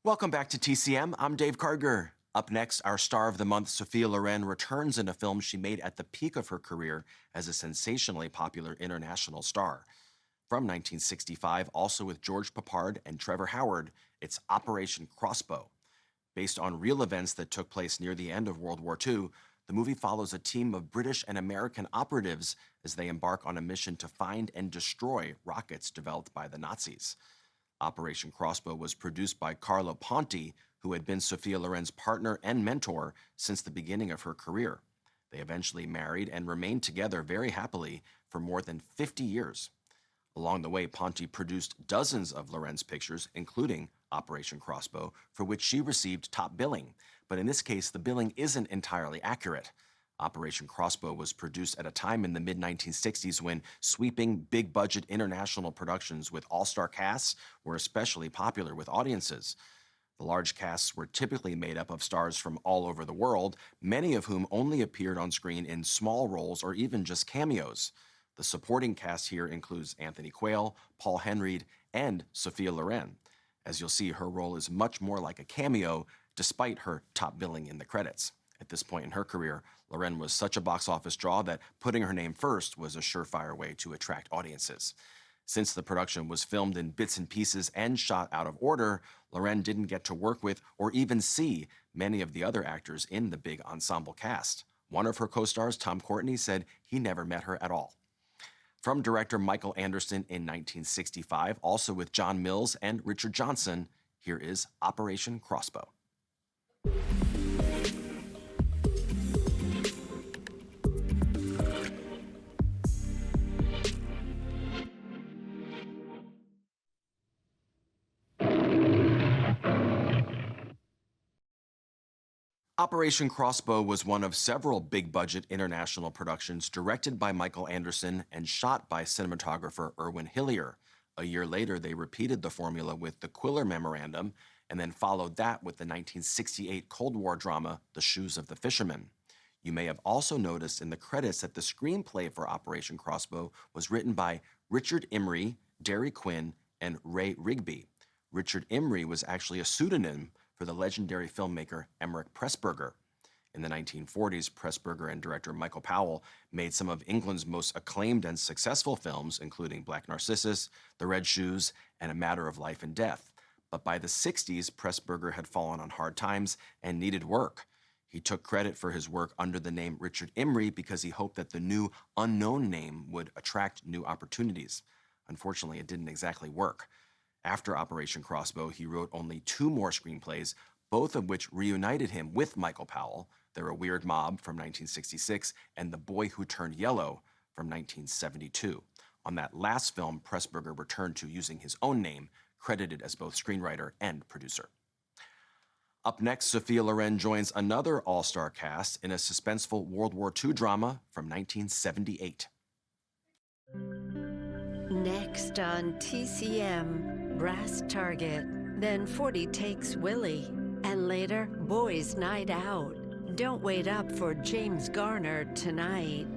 Welcome back to TCM. I'm Dave Karger. Up next, our star of the month, Sophia Loren, returns in a film she made at the peak of her career as a sensationally popular international star. From 1965, also with George Peppard and Trevor Howard, it's Operation Crossbow. Based on real events that took place near the end of World War II, the movie follows a team of British and American operatives as they embark on a mission to find and destroy rockets developed by the Nazis. Operation Crossbow was produced by Carlo Ponti, who had been Sophia Loren's partner and mentor since the beginning of her career. They eventually married and remained together very happily for more than 50 years. Along the way, Ponti produced dozens of Loren's pictures, including Operation Crossbow, for which she received top billing. But in this case, the billing isn't entirely accurate. Operation Crossbow was produced at a time in the mid-1960s when sweeping, big-budget international productions with all-star casts were especially popular with audiences. The large casts were typically made up of stars from all over the world, many of whom only appeared on screen in small roles or even just cameos. The supporting cast here includes Anthony Quayle, Paul Henreid, and Sophia Loren. As you'll see, her role is much more like a cameo, despite her top billing in the credits. At this point in her career, Loren was such a box office draw that putting her name first was a surefire way to attract audiences. Since the production was filmed in bits and pieces and shot out of order, Loren didn't get to work with or even see many of the other actors in the big ensemble cast. One of her co-stars, Tom Courtenay, said he never met her at all. From director Michael Anderson in 1965, also with John Mills and Richard Johnson, here is Operation Crossbow. Operation Crossbow was one of several big-budget international productions directed by Michael Anderson and shot by cinematographer Irwin Hillier. A year later, they repeated the formula with the Quiller Memorandum and then followed that with the 1968 Cold War drama The Shoes of the Fisherman. You may have also noticed in the credits that the screenplay for Operation Crossbow was written by Richard Imrie, Derry Quinn, and Ray Rigby. Richard Imrie was actually a pseudonym for the legendary filmmaker Emmerich Pressburger. In the 1940s, Pressburger and director Michael Powell made some of England's most acclaimed and successful films, including Black Narcissus, The Red Shoes, and A Matter of Life and Death. But by the 60s, Pressburger had fallen on hard times and needed work. He took credit for his work under the name Richard Imrie because he hoped that the new unknown name would attract new opportunities. Unfortunately, it didn't exactly work. After Operation Crossbow, he wrote only 2 more screenplays, both of which reunited him with Michael Powell. They're A Weird Mob from 1966 and The Boy Who Turned Yellow from 1972. On that last film, Pressburger returned to using his own name, credited as both screenwriter and producer. Up next, Sophia Loren joins another all-star cast in a suspenseful World War II drama from 1978. Next on TCM, Brass Target, then 40 Takes Willie, and later, Boys Night Out. Don't wait up for James Garner tonight.